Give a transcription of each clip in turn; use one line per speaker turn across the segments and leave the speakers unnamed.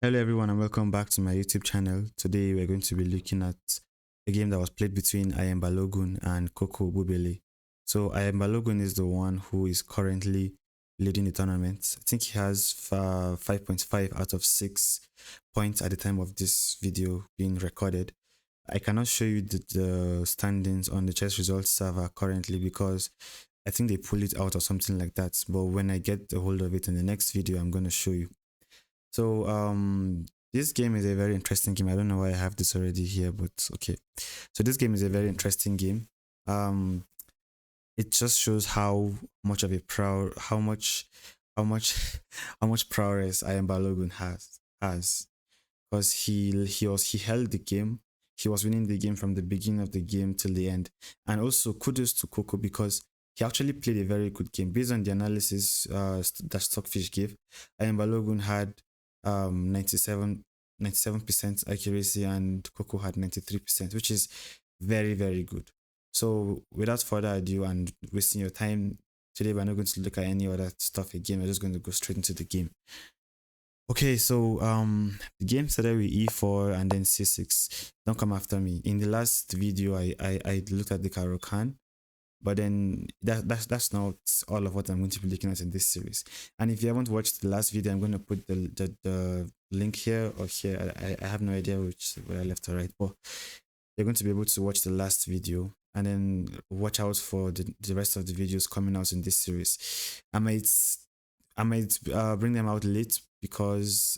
Hello everyone and welcome back to my YouTube channel. Today we're going to be looking at a game that was played between Balogun and Koko Obubele. So Balogun is the one who is currently leading the tournament. I think he has 5.5 out of 6 points at the time of this video being recorded. I cannot show you the standings on the chess results server currently because I think they pull it out or something like that. But when I get a hold of it in the next video, I'm going to show you. So this game is a very interesting game. I don't know why I have this already here, but okay. So this game is a very interesting game. Um it just shows how much of a proud how much how much prowess I am Balogun has because he held the game. He was winning the game from the beginning of the game till the end. And also kudos to Koko because he actually played a very good game based on the analysis that Stockfish gave. I am Balogun had 97% accuracy and Koko had 93%, which is very, very good. So without further ado and wasting your time, today we're not going to look at any other stuff again. We're just going to go straight into the game. Okay, so the game started with e4 and then c6. Don't come after me. In the last video, I looked at the Karokan, but then that's not all of what I'm going to be looking at in this series. And if you haven't watched the last video, I'm going to put the link here or here. I have no idea where I left or right, but you're going to be able to watch the last video and then watch out for the rest of the videos coming out in this series. I might bring them out late because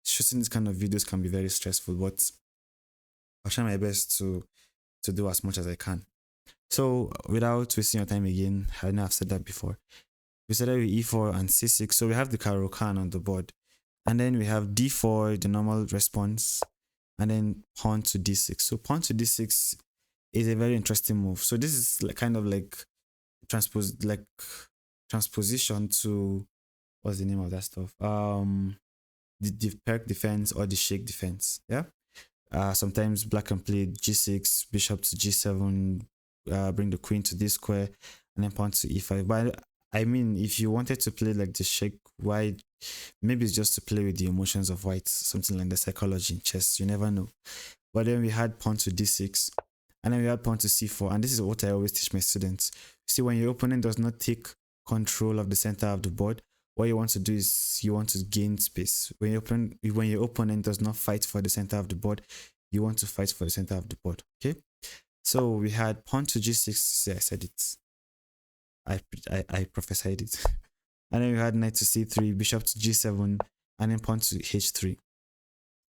shooting this kind of videos can be very stressful, but I'll try my best to do as much as I can. So without wasting your time again, I know I've said that before. We started with e4 and c6. So we have the Caro-Kann on the board. And then we have d4, the normal response, and then pawn to d6. So pawn to d6 is a very interesting move. So this is kind of like transposition to what's the name of that stuff? The perk defense or the shake defense. Yeah. Sometimes black can play g6, bishop to g7, bring the queen to this square, and then pawn to e5. But I mean, if you wanted to play like the shake white, maybe it's just to play with the emotions of white, something like the psychology in chess. You never know. But then we had pawn to d6, and then we had pawn to c4. And this is what I always teach my students. See, when your opponent does not take control of the center of the board, what you want to do is you want to gain space. When your opponent does not fight for the center of the board, you want to fight for the center of the board. Okay. So we had pawn to g6. See, I said it. I prophesied it. And then we had knight to c3, bishop to g7, and then pawn to h3.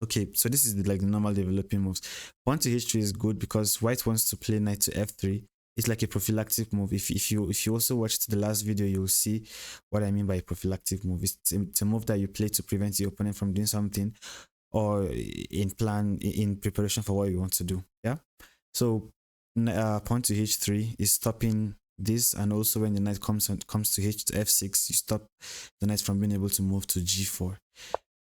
Okay, so this is like the normal developing moves. Pawn to h3 is good because white wants to play knight to f3. It's like a prophylactic move. If you also watched the last video, you'll see what I mean by a prophylactic move. It's a move that you play to prevent your opponent from doing something or in preparation for what you want to do. Yeah. So pawn to h3 is stopping this, and also when the knight comes to f6, you stop the knight from being able to move to g4.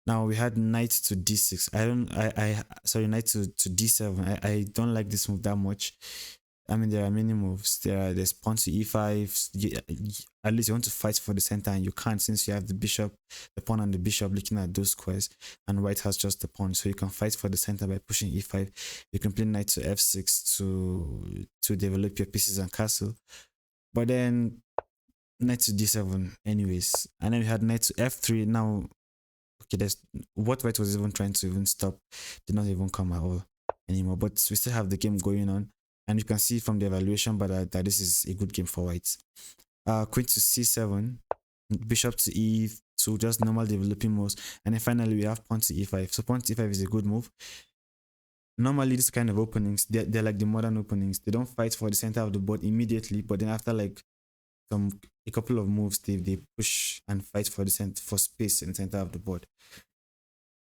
Now we had knight to d6. Knight to d7. I don't like this move that much. I mean, there are many moves. There's pawn to e5. At least you want to fight for the center, and you can't since you have the pawn and the bishop looking at those squares, and white has just the pawn. So you can fight for the center by pushing e5. You can play knight to f6 to develop your pieces and castle. But then knight to d7 anyways. And then we had knight to f3. Now, okay, there's what white was even trying to even stop did not even come at all anymore. But we still have the game going on. And you can see from the evaluation that this is a good game for whites. Queen to c7, bishop to e2, just normal developing moves. And then finally we have pawn to e5. So pawn to e5 is a good move. Normally these kind of openings, they're like the modern openings. They don't fight for the center of the board immediately, but then after like a couple of moves, they push and fight for space in the center of the board.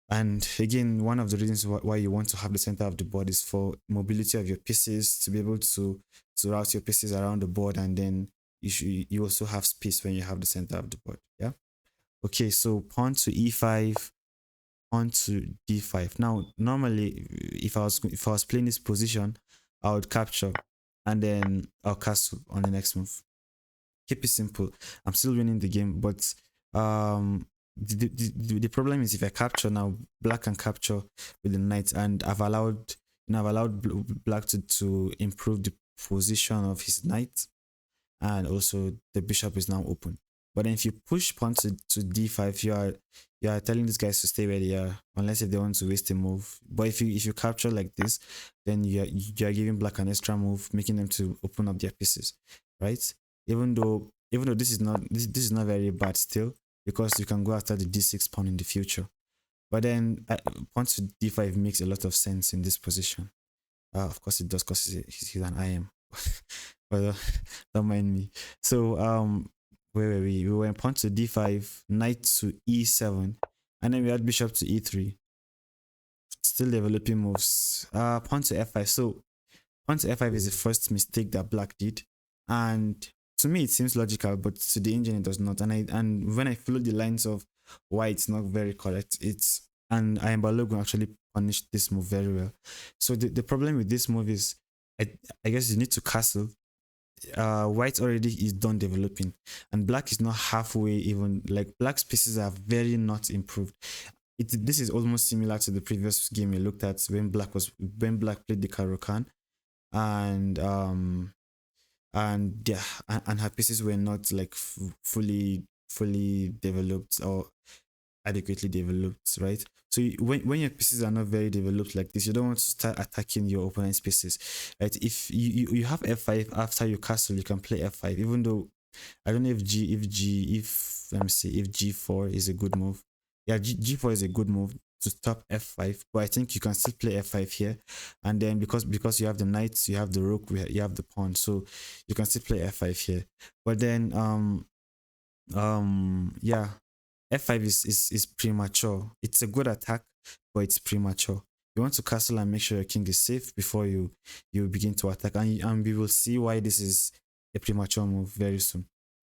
And again, one of the reasons why you want to have the center of the board is for mobility of your pieces, to be able to route your pieces around the board, and then you also have space when you have the center of the board. Yeah. Okay, so pawn to e5, pawn to d5. Now, normally, if I was playing this position, I would capture, and then I'll castle on the next move. Keep it simple. I'm still winning the game, but the problem is if I capture now, black can capture with the knight, and I've allowed black to improve the position of his knight, and also the bishop is now open. But then if you push pawn to d5, you are telling these guys to stay where they are, unless if they want to waste a move. But if you capture like this, then you are giving black an extra move, making them to open up their pieces, right? Even though this is not very bad still, because you can go after the d6 pawn in the future. But then pawn to d5 makes a lot of sense in this position. Of course it does, because he's an IM. But don't mind me. So where were we? We were in pawn to d5, knight to e7, and then we had bishop to e3. Still developing moves. Pawn to f5. So pawn to f5 is the first mistake that black did, and to me it seems logical, but to the engine it does not. And when I follow the lines of why it's not very correct, I am Balogun actually punished this move very well. So the problem with this move is, I guess you need to castle. White already is done developing, and black is not halfway even. Like, black's pieces are very not improved. This is almost similar to the previous game we looked at, when black played the Karokan, and yeah, and her pieces were not like fully developed, or adequately developed, right? So when your pieces are not very developed like this, you don't want to start attacking your opponent's pieces, right? If you have f5 after your castle, you can play f5, even though I don't know if let me see, if g4 is a good move. Yeah, g4 is a good move to stop f5, but I think you can still play f5 here, and then because you have the knights, you have the rook, you have the pawn, so you can still play f5 here. But then yeah, f5 is premature. It's a good attack, but it's premature. You want to castle and make sure your king is safe before you begin to attack, and we will see why this is a premature move very soon.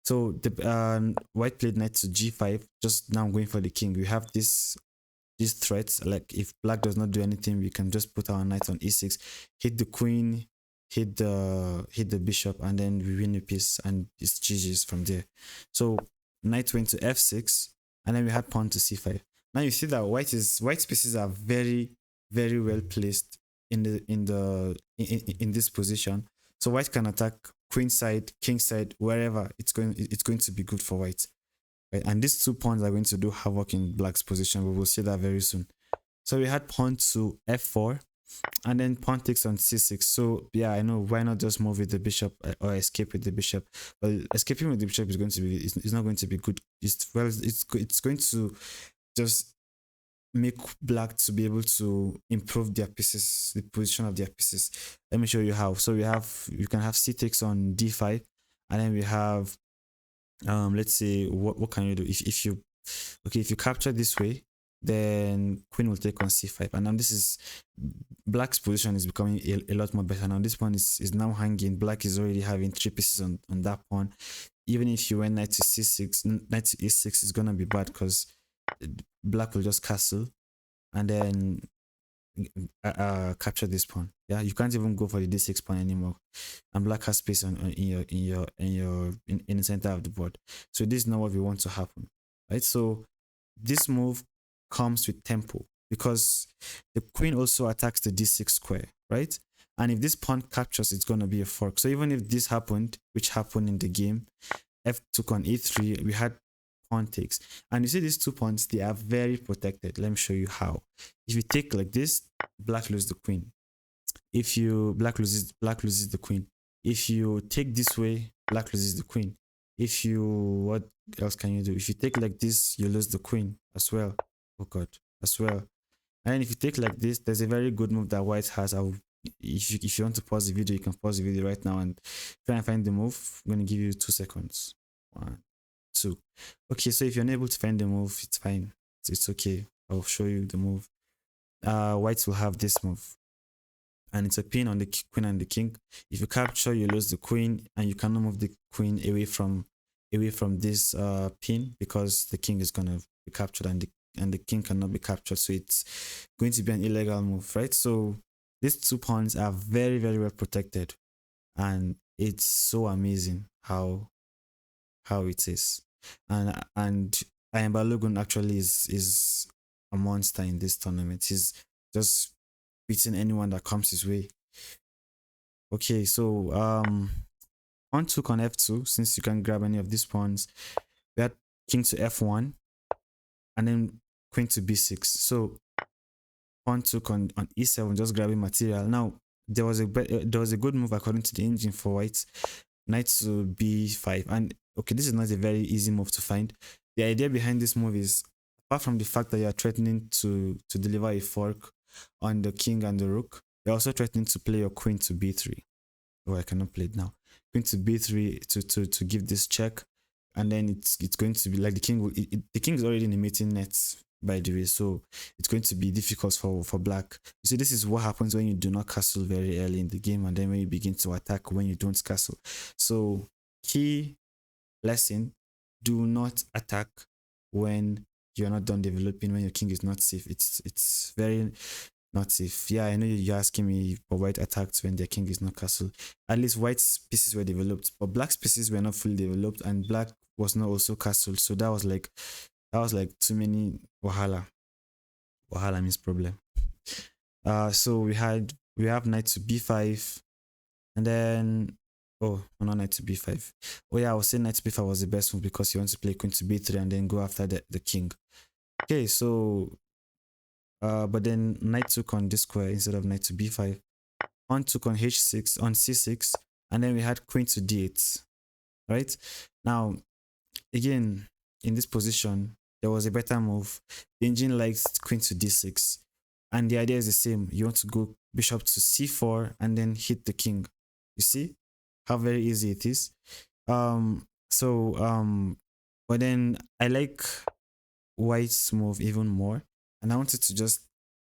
So the white played knight to g5, just now going for the king. We have these threats, like if black does not do anything, we can just put our knight on e6, hit the queen, hit the bishop, and then we win a piece, and it's GG's from there. So knight went to f6, and then we had pawn to c5. Now you see that white's pieces are very, very well placed in this position. So white can attack queen side, king side, wherever. It's going to be good for white. Right? And these two pawns are going to do havoc in black's position. We will see that very soon. So we had pawn to f4, and then pawn takes on c6. So yeah, I know, why not just move with the bishop, or escape with the bishop? Well, escaping with the bishop is going to be, it's not going to be good. It's going to just make black to be able to improve their pieces, the position of their pieces. Let me show you how. So you can have c takes on d5, and then we have let's say, what can you do if you, okay, if you capture this way, then queen will take on c5, and now this is, black's position is becoming a lot more better now. This pawn is now hanging. Black is already having 3 pieces on that pawn. Even if you went knight to c6, knight to e6 is gonna be bad, because black will just castle, and then capture this pawn. Yeah, you can't even go for the d6 pawn anymore, and black has space in the center of the board. So this is not what we want to happen, right? So this move comes with tempo, because the queen also attacks the d6 square, right? And if this pawn captures, it's going to be a fork. So even if this happened, which happened in the game, f took on e3, we had pawn takes, and you see these 2 pawns, they are very protected. Let me show you how. If you take like this, black loses the queen. If you black loses the queen. If you take this way, black loses the queen. If you, what else can you do? If you take like this, you lose the queen as well. Oh god, as well. And if you take like this, there's a very good move that white has. If you want to pause the video, you can pause the video right now and try and find the move. I'm going to give you 2 seconds. 1, 2. Okay, so if you're unable to find the move, it's fine. It's okay. I'll show you the move. Whites will have this move, and it's a pin on the queen and the king. If you capture, you lose the queen, and you cannot move the queen away from this pin, because the king is gonna be captured, and the king cannot be captured. So it's going to be an illegal move, right? So these 2 pawns are very, very well protected, and it's so amazing how it is. And And Balogun actually is a monster in this tournament. He's just beating anyone that comes his way. Okay, so on took on f2, since you can grab any of these pawns. We had king to f1 and then queen to b6. So pawn took on e7, just grabbing material. Now there was a good move according to the engine for white. Knight to b5, and okay, this is not a very easy move to find. The idea behind this move is, apart from the fact that you are threatening to deliver a fork on the king and the rook, you're also threatening to play your queen to b3. Oh, I cannot play it now. Queen to b3 to give this check, and then it's going to be like the king will, the king is already in the mating net, by the way, so it's going to be difficult for black. You see, this is what happens when you do not castle very early in the game, and then when you begin to attack when you don't castle. So key lesson: do not attack when you're not done developing, when your king is not safe. It's very not safe. Yeah, I know you're asking me, but white attacked when their king is not castle. At least white's pieces were developed, but black's pieces were not fully developed, and black was not also castle. So that was like too many wahala. Wahala means problem. So we have knight to b5, and then not knight to b5. Oh yeah, I was saying knight to b5 was the best move because you want to play queen to b3 and then go after the king. Okay, so but then knight took on this square instead of knight to b5. Pawn took on h6, on c6, and then we had queen to d8. Right now, again, in this position, there was a better move. The engine likes queen to d6, and the idea is the same. You want to go bishop to c4 and then hit the king. You see how very easy it is. But then I like white's move even more, and I wanted to just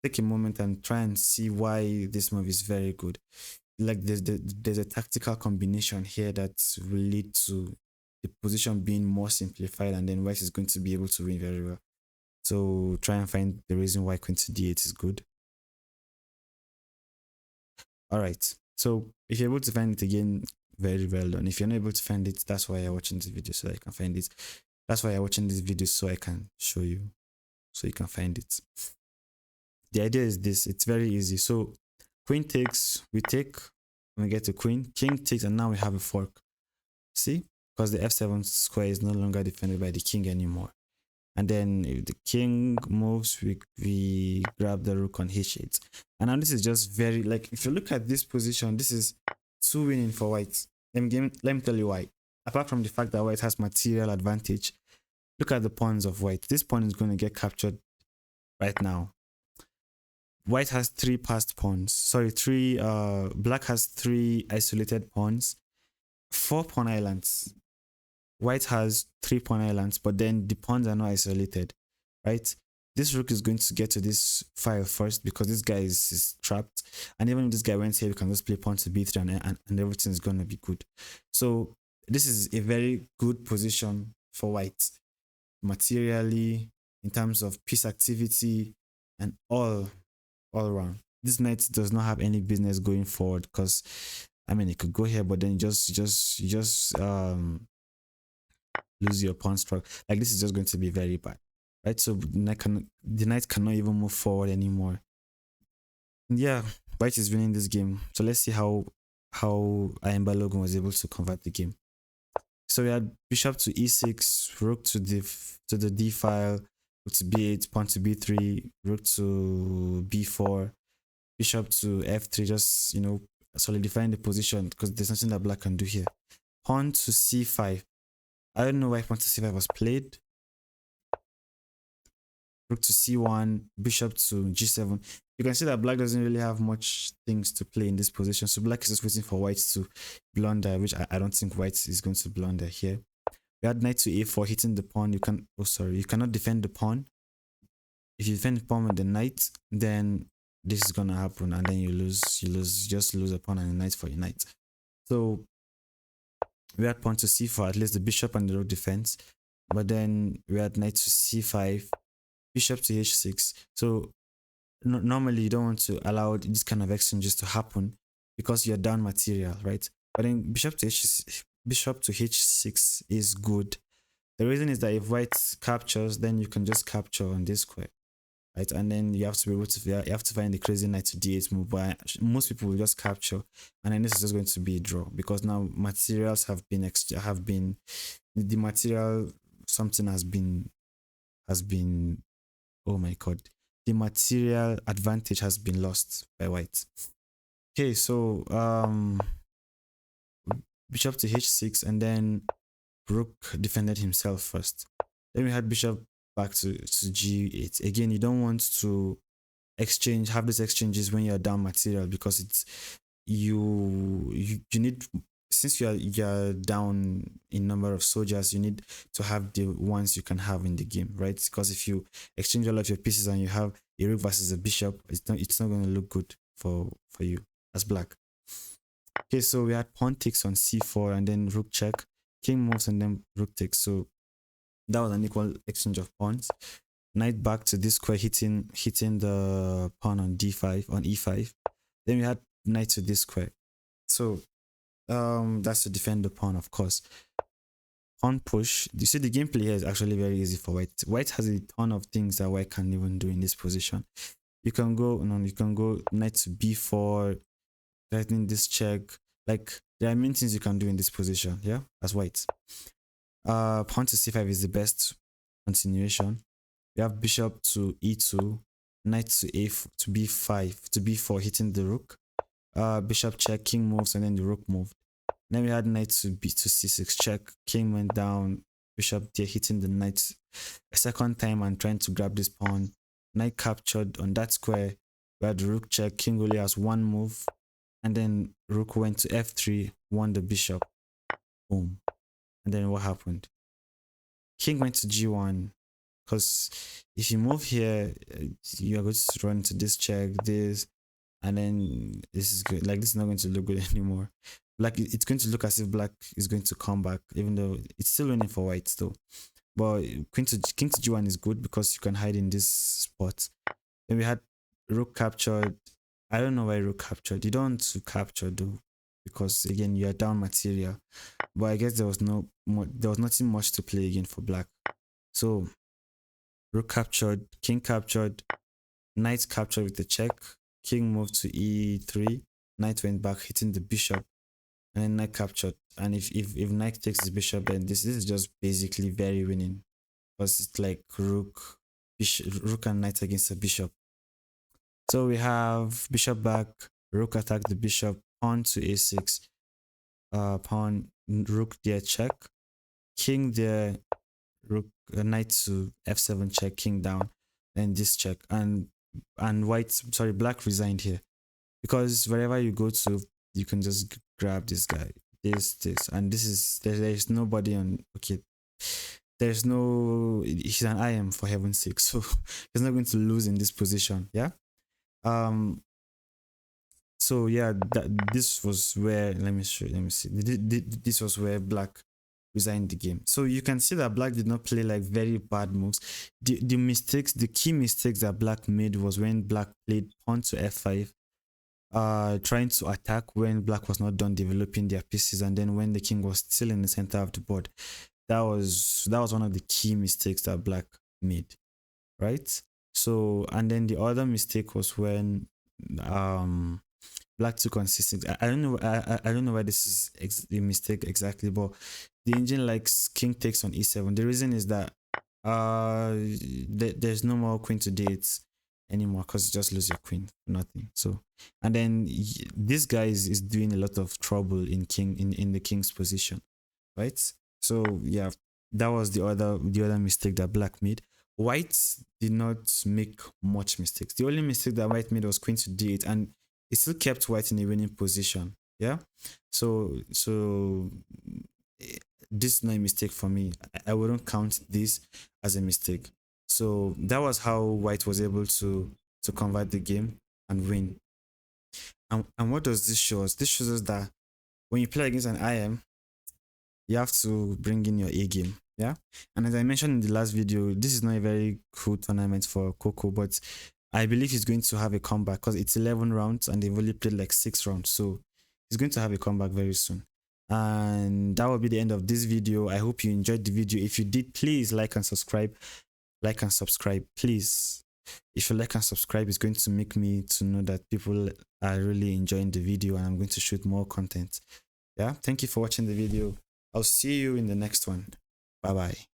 take a moment and try and see why this move is very good. Like there's a tactical combination here that will lead to the position being more simplified, and then white is going to be able to win very well. So try and find the reason why queen to d8 is good. All right. So if you're able to find it again, very well done. If you're not able to find it, that's why you're watching this video, so I can find it. That's why you're watching this video, so I can show you, so you can find it. The idea is this: it's very easy. So queen takes, we take, when we get to queen, king takes, and now we have a fork. See, because the f7 square is no longer defended by the king anymore. And then if the king moves, we grab the rook on h8. And now this is just very, like, if you look at this position, this is two winning for white. Let me tell you why. Apart from the fact that white has material advantage, look at the pawns of white. This pawn is going to get captured right now. White has three passed pawns. Sorry, black has three isolated pawns, 4 pawn islands. White has 3 pawn islands, but then the pawns are not isolated, right? This rook is going to get to this file first because this guy is trapped. And even if this guy went here, we can just play pawn to b3 and everything is going to be good. So this is a very good position for white, materially, in terms of piece activity, and all around. This knight does not have any business going forward, because I mean, it could go here, but then you just lose your pawn struck. Like, this is just going to be very bad, right? So the knight cannot even move forward anymore. And yeah, white is winning this game. So let's see how Balogun was able to convert the game. So we had bishop to e6, rook to the d file, rook to b8, pawn to b3, rook to b4, bishop to f3, just, solidifying the position, because there's nothing that black can do here. Pawn to c5. I don't know why pawn to c5 was played. Rook to c1, bishop to g7. You can see that black doesn't really have much things to play in this position. So black is just waiting for white to blunder, which I don't think white is going to blunder here. We had knight to a4, hitting the pawn. You cannot defend the pawn. If you defend the pawn with the knight, then this is gonna happen, and then you just lose a pawn and a knight for your knight. So we had pawn to c4, at least the bishop and the rook defense. But then we had knight to c5, bishop to h6. So normally you don't want to allow this kind of exchanges to happen because you're down material, right? But then bishop to h6 is good The reason is that if white captures, then you can just capture on this square, right? And then you have to be able to you have to find the crazy knight to d8 move. But most people will just capture, and then this is just going to be a draw because now materials have been the material something has been oh my god, the material advantage has been lost by white. Okay, so bishop to h6, and then rook defended himself first. Then we had bishop back to g8. Again, you don't want to have these exchanges when you're down material because it's you need, since you're down in number of soldiers, you need to have the ones you can have in the game, right? Because if you exchange all of your pieces and you have a rook versus a bishop, it's not going to look good for you as black. Okay, so we had pawn takes on c4 and then rook check, king moves and then rook takes. So that was an equal exchange of pawns. Knight back to this square, hitting the pawn on d5 on e5. Then we had knight to this square. So that's to defend the pawn, of course. Pawn push. You see, the gameplay here is actually very easy for white. White has a ton of things that white can't even do in this position. You can go knight to b4, threatening this check. Like, there are many things you can do in this position, yeah, as white. Pawn to c5 is the best continuation. We have bishop to e2, knight to to b5 to b4, hitting the rook. Bishop check, king moves, and then the rook moved. Then we had knight to c6 check, king went down, bishop there, hitting the knight a second time and trying to grab this pawn. Knight captured on that square. We had rook check, king only has one move, and then rook went to f3, won the bishop. Boom. And then what happened? King went to g1, because if you move here, you are going to run into this check, this, and then this is good. Like, this is not going to look good anymore. Like, it's going to look as if black is going to come back, even though it's still winning for white still. But king to g1 is good because you can hide in this spot. Then we had rook captured. I don't know why rook captured. You don't want to capture though, because again you are down material. But I guess there was nothing much to play again for black. So rook captured, king captured, knight captured with the check, king moved to e3, knight went back, hitting the bishop, and then knight captured. And if knight takes the bishop, then this is just basically very winning, because it's like rook and knight against a bishop. So we have bishop back, rook attack the bishop, pawn to a6, pawn, rook there check, king there, rook, knight to f7 check, king down, and this check, and black resigned here, because wherever you go to, you can just grab this guy, this, and this is there's nobody on. Okay, there's no, he's an IM for heaven's sake, so he's not going to lose in this position. Yeah. So yeah, this was where, let me see. This was where black resigned the game. So you can see that black did not play like very bad moves. The key mistakes that black made was when black played pawn to f5, trying to attack when black was not done developing their pieces, and then when the king was still in the center of the board. That was one of the key mistakes that black made, right? So, and then the other mistake was when black took on c6. I don't know. I don't know why this is a mistake exactly, but the engine likes king takes on e7. The reason is that there's no more queen to d8 anymore, because you just lose your queen for nothing. So, and then this guy is doing a lot of trouble in the king's position, right? So yeah, that was the other mistake that black made. White did not make much mistakes. The only mistake that white made was queen to d8, and it still kept white in a winning position. Yeah. So this is not a mistake for me. I wouldn't count this as a mistake. So that was how white was able to convert the game and win. And what does this show us? This shows us that when you play against an IM, you have to bring in your A game. Yeah. And as I mentioned in the last video, this is not a very cool tournament for Koko, but I believe he's going to have a comeback, because it's 11 rounds and they've only played like 6 rounds. So he's going to have a comeback very soon. And that will be the end of this video. I hope you enjoyed the video. If you did, please like and subscribe. Like and subscribe, please. If you like and subscribe, it's going to make me to know that people are really enjoying the video and I'm going to shoot more content. Yeah, thank you for watching the video. I'll see you in the next one. Bye bye.